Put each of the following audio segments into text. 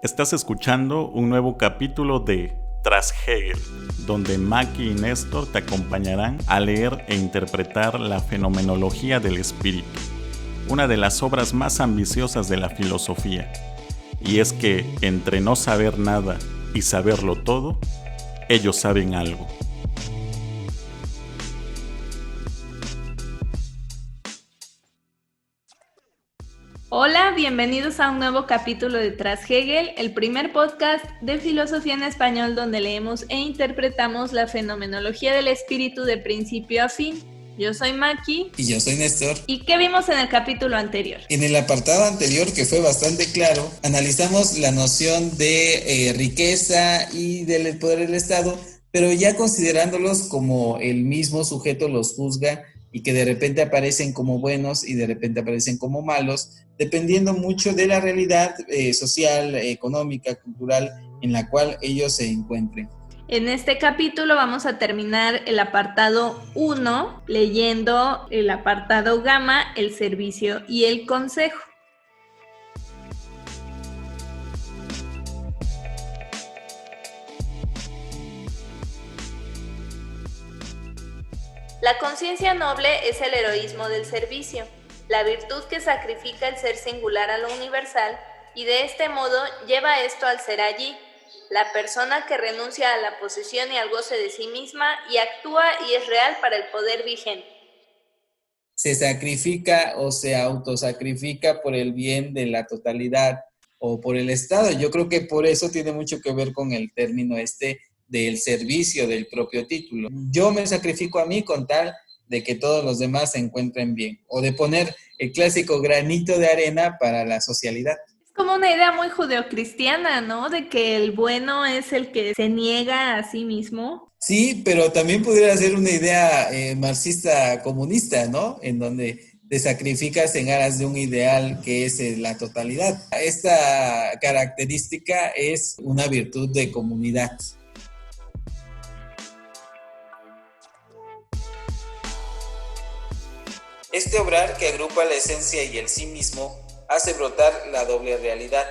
Estás escuchando un nuevo capítulo de Tras Hegel, donde Maki y Néstor te acompañarán a leer e interpretar la fenomenología del espíritu, una de las obras más ambiciosas de la filosofía. Y es que entre no saber nada y saberlo todo, ellos saben algo. Hola, bienvenidos a un nuevo capítulo de Tras Hegel, el primer podcast de filosofía en español donde leemos e interpretamos la fenomenología del espíritu de principio a fin. Yo soy Maki. Y yo soy Néstor. ¿Y qué vimos en el capítulo anterior? En el apartado anterior, que fue bastante claro, analizamos la noción de riqueza y del poder del Estado, pero ya considerándolos como el mismo sujeto los juzga y que de repente aparecen como buenos y de repente aparecen como malos, dependiendo mucho de la realidad social, económica, cultural en la cual ellos se encuentren. En este capítulo vamos a terminar el apartado 1 leyendo el apartado gamma, el servicio y el consejo. La conciencia noble es el heroísmo del servicio, la virtud que sacrifica el ser singular a lo universal y de este modo lleva esto al ser allí, la persona que renuncia a la posesión y al goce de sí misma y actúa y es real para el poder vigente. Se sacrifica o se autosacrifica por el bien de la totalidad o por el Estado. Yo creo que por eso tiene mucho que ver con el término del servicio del propio título. Yo me sacrifico a mí con tal de que todos los demás se encuentren bien, o de poner el clásico granito de arena para la socialidad. Es como una idea muy judeocristiana, ¿no? De que el bueno es el que se niega a sí mismo. Sí, pero también pudiera ser una idea marxista comunista, ¿no? En donde te sacrificas en aras de un ideal que es la totalidad. Esta característica es una virtud de comunidad. Este obrar que agrupa la esencia y el sí mismo hace brotar la doble realidad.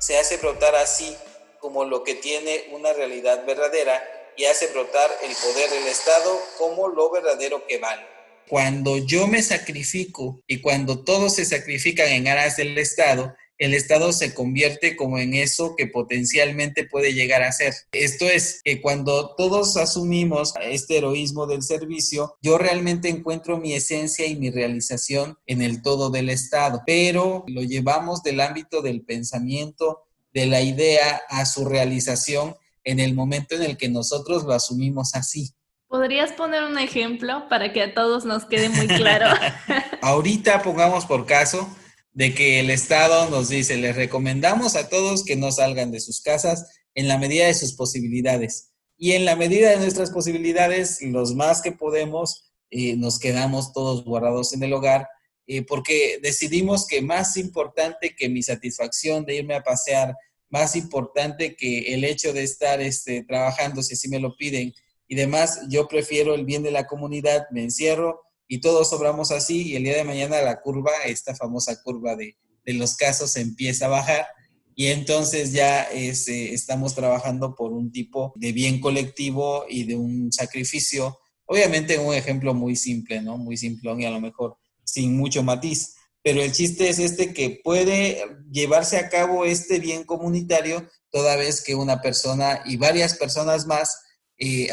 Se hace brotar así como lo que tiene una realidad verdadera y hace brotar el poder del Estado como lo verdadero que vale. Cuando yo me sacrifico y cuando todos se sacrifican en aras del Estado, el Estado se convierte como en eso que potencialmente puede llegar a ser. Esto es, que cuando todos asumimos este heroísmo del servicio, yo realmente encuentro mi esencia y mi realización en el todo del Estado, pero lo llevamos del ámbito del pensamiento, de la idea a su realización en el momento en el que nosotros lo asumimos así. ¿Podrías poner un ejemplo para que a todos nos quede muy claro? Ahorita pongamos por caso de que el Estado nos dice, les recomendamos a todos que no salgan de sus casas en la medida de sus posibilidades. Y en la medida de nuestras posibilidades, los más que podemos, nos quedamos todos guardados en el hogar, porque decidimos que más importante que mi satisfacción de irme a pasear, más importante que el hecho de estar trabajando, si así me lo piden, y demás, yo prefiero el bien de la comunidad, me encierro, y todos obramos así, y el día de mañana la curva, esta famosa curva de los casos, empieza a bajar, y entonces ya estamos trabajando por un tipo de bien colectivo y de un sacrificio, obviamente un ejemplo muy simple, ¿no? Muy simplón y a lo mejor sin mucho matiz, pero el chiste es que puede llevarse a cabo este bien comunitario toda vez que una persona y varias personas más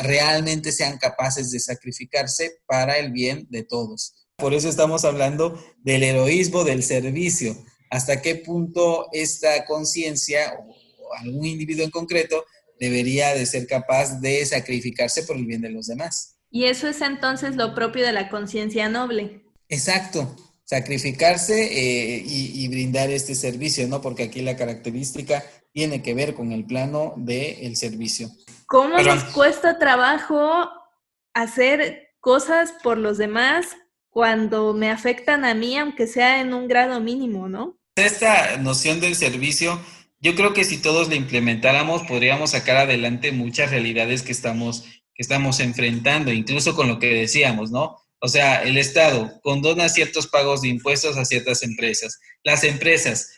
realmente sean capaces de sacrificarse para el bien de todos. Por eso estamos hablando del heroísmo del servicio. ¿Hasta qué punto esta conciencia o algún individuo en concreto debería de ser capaz de sacrificarse por el bien de los demás? Y eso es entonces lo propio de la conciencia noble. Exacto, sacrificarse y brindar este servicio, ¿no? Porque aquí la característica tiene que ver con el plano del servicio. ¿Cómo nos cuesta trabajo hacer cosas por los demás cuando me afectan a mí, aunque sea en un grado mínimo, ¿no? Esta noción del servicio, yo creo que si todos la implementáramos, podríamos sacar adelante muchas realidades que estamos enfrentando, incluso con lo que decíamos, ¿no? O sea, el Estado condona ciertos pagos de impuestos a ciertas empresas. Las empresas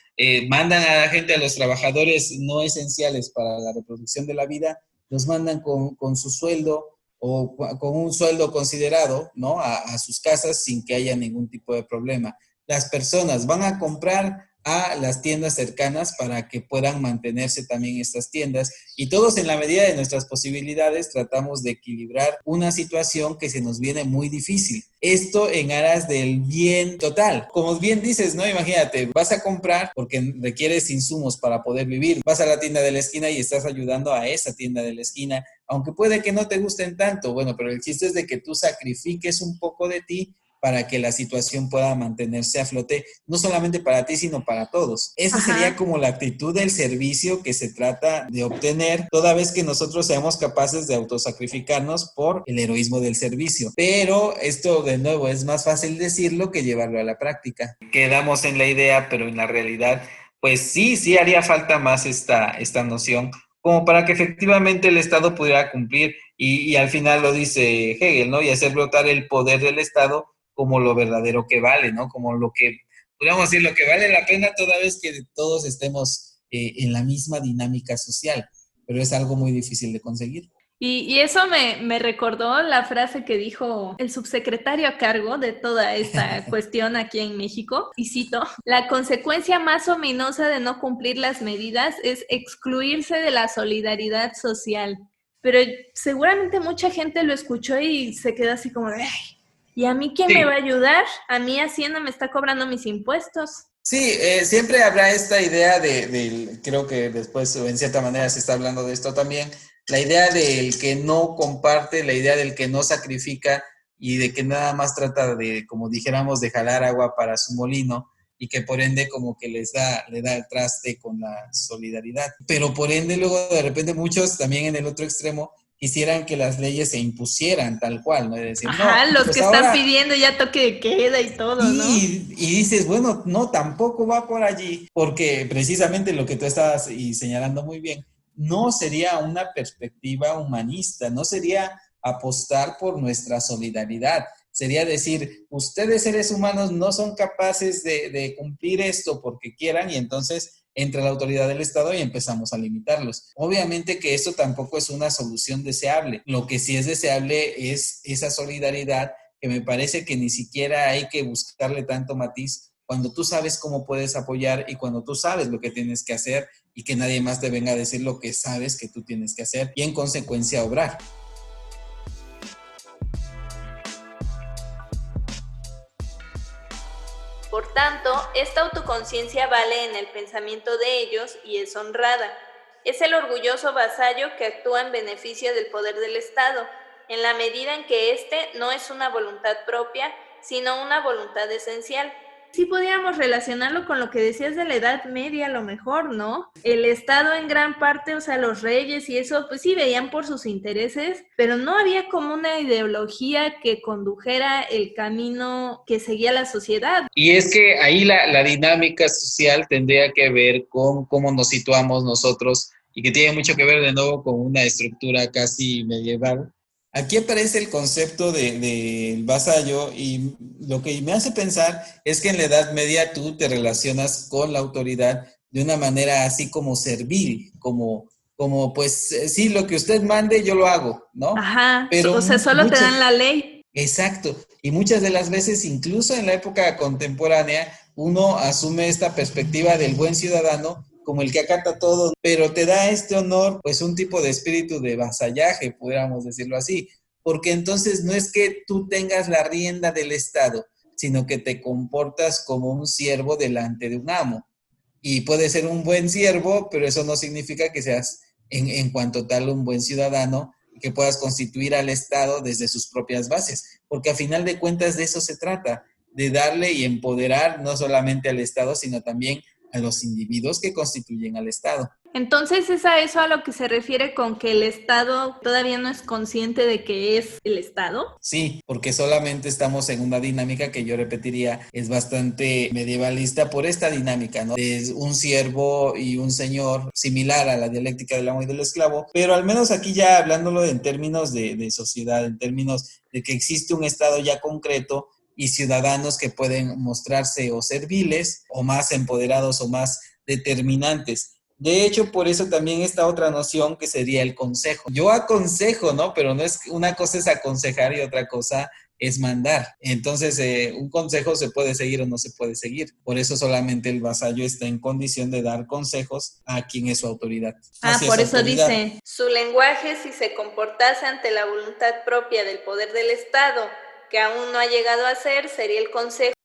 mandan a la gente, a los trabajadores no esenciales para la reproducción de la vida, los mandan con su sueldo o con un sueldo considerado, ¿no? A sus casas sin que haya ningún tipo de problema. Las personas van a comprar a las tiendas cercanas para que puedan mantenerse también estas tiendas y todos en la medida de nuestras posibilidades tratamos de equilibrar una situación que se nos viene muy difícil. Esto en aras del bien total. Como bien dices, ¿no? Imagínate, vas a comprar porque requieres insumos para poder vivir. Vas a la tienda de la esquina y estás ayudando a esa tienda de la esquina, aunque puede que no te gusten tanto. Bueno, pero el chiste es de que tú sacrifiques un poco de ti para que la situación pueda mantenerse a flote, no solamente para ti, sino para todos. Esa sería como la actitud del servicio que se trata de obtener toda vez que nosotros seamos capaces de autosacrificarnos por el heroísmo del servicio. Pero esto, de nuevo, es más fácil decirlo que llevarlo a la práctica. Quedamos en la idea, pero en la realidad, pues sí haría falta más esta noción como para que efectivamente el Estado pudiera cumplir y al final lo dice Hegel, ¿no? Y hacer brotar el poder del Estado como lo verdadero que vale, ¿no? Como lo que, podríamos decir, lo que vale la pena toda vez que todos estemos en la misma dinámica social, pero es algo muy difícil de conseguir. Y eso me recordó la frase que dijo el subsecretario a cargo de toda esta cuestión aquí en México, y cito, la consecuencia más ominosa de no cumplir las medidas es excluirse de la solidaridad social. Pero seguramente mucha gente lo escuchó y se quedó así como de, ay, ¿y a mí quién me va a ayudar? A mí Hacienda me está cobrando mis impuestos. Sí, siempre habrá esta idea creo que después en cierta manera se está hablando de esto también, la idea del que no comparte, la idea del que no sacrifica y de que nada más trata de, como dijéramos, de jalar agua para su molino y que por ende como que le da el traste con la solidaridad. Pero por ende luego de repente muchos también en el otro extremo quisieran que las leyes se impusieran tal cual, ¿no? Es decir, ajá, no, los pues que ahora, están pidiendo ya toque de queda y todo, ¿no? y dices, bueno, no, tampoco va por allí, porque precisamente lo que tú estabas señalando muy bien, no sería una perspectiva humanista, no sería apostar por nuestra solidaridad, sería decir, ustedes seres humanos no son capaces de cumplir esto porque quieran y entonces entra la autoridad del Estado y empezamos a limitarlos. Obviamente que eso tampoco es una solución deseable. Lo que sí es deseable es esa solidaridad que me parece que ni siquiera hay que buscarle tanto matiz cuando tú sabes cómo puedes apoyar y cuando tú sabes lo que tienes que hacer y que nadie más te venga a decir lo que sabes que tú tienes que hacer y en consecuencia obrar. Por tanto, esta autoconciencia vale en el pensamiento de ellos y es honrada. Es el orgulloso vasallo que actúa en beneficio del poder del Estado, en la medida en que éste no es una voluntad propia, sino una voluntad esencial. Sí podríamos relacionarlo con lo que decías de la Edad Media a lo mejor, ¿no? El Estado en gran parte, o sea, los reyes y eso, pues sí veían por sus intereses, pero no había como una ideología que condujera el camino que seguía la sociedad. Y es que ahí la dinámica social tendría que ver con cómo nos situamos nosotros y que tiene mucho que ver de nuevo con una estructura casi medieval. Aquí aparece el concepto del vasallo y lo que me hace pensar es que en la Edad Media tú te relacionas con la autoridad de una manera así como servil, como pues sí, lo que usted mande yo lo hago, ¿no? Ajá, Pero o sea, solo te dan la ley. Exacto, y muchas de las veces, incluso en la época contemporánea, uno asume esta perspectiva del buen ciudadano como el que acata todo, pero te da este honor, pues un tipo de espíritu de vasallaje, pudiéramos decirlo así, porque entonces no es que tú tengas la rienda del Estado, sino que te comportas como un siervo delante de un amo. Y puede ser un buen siervo, pero eso no significa que seas en cuanto tal un buen ciudadano, que puedas constituir al Estado desde sus propias bases, porque a final de cuentas de eso se trata, de darle y empoderar no solamente al Estado, sino también a los individuos que constituyen al Estado. Entonces, ¿es a eso a lo que se refiere con que el Estado todavía no es consciente de que es el Estado? Sí, porque solamente estamos en una dinámica que yo repetiría es bastante medievalista por esta dinámica, ¿no? Es un siervo y un señor similar a la dialéctica del amo y del esclavo, pero al menos aquí ya hablándolo en términos de sociedad, en términos de que existe un Estado ya concreto y ciudadanos que pueden mostrarse o serviles o más empoderados o más determinantes. De hecho, por eso también esta otra noción que sería el consejo. Yo aconsejo, ¿no? Pero no es, una cosa es aconsejar y otra cosa es mandar. Entonces, un consejo se puede seguir o no se puede seguir. Por eso solamente el vasallo está en condición de dar consejos a quien es su autoridad. Por eso autoridad. Dice, su lenguaje, si se comportase ante la voluntad propia del poder del Estado, que aún no ha llegado a ser, sería el consejo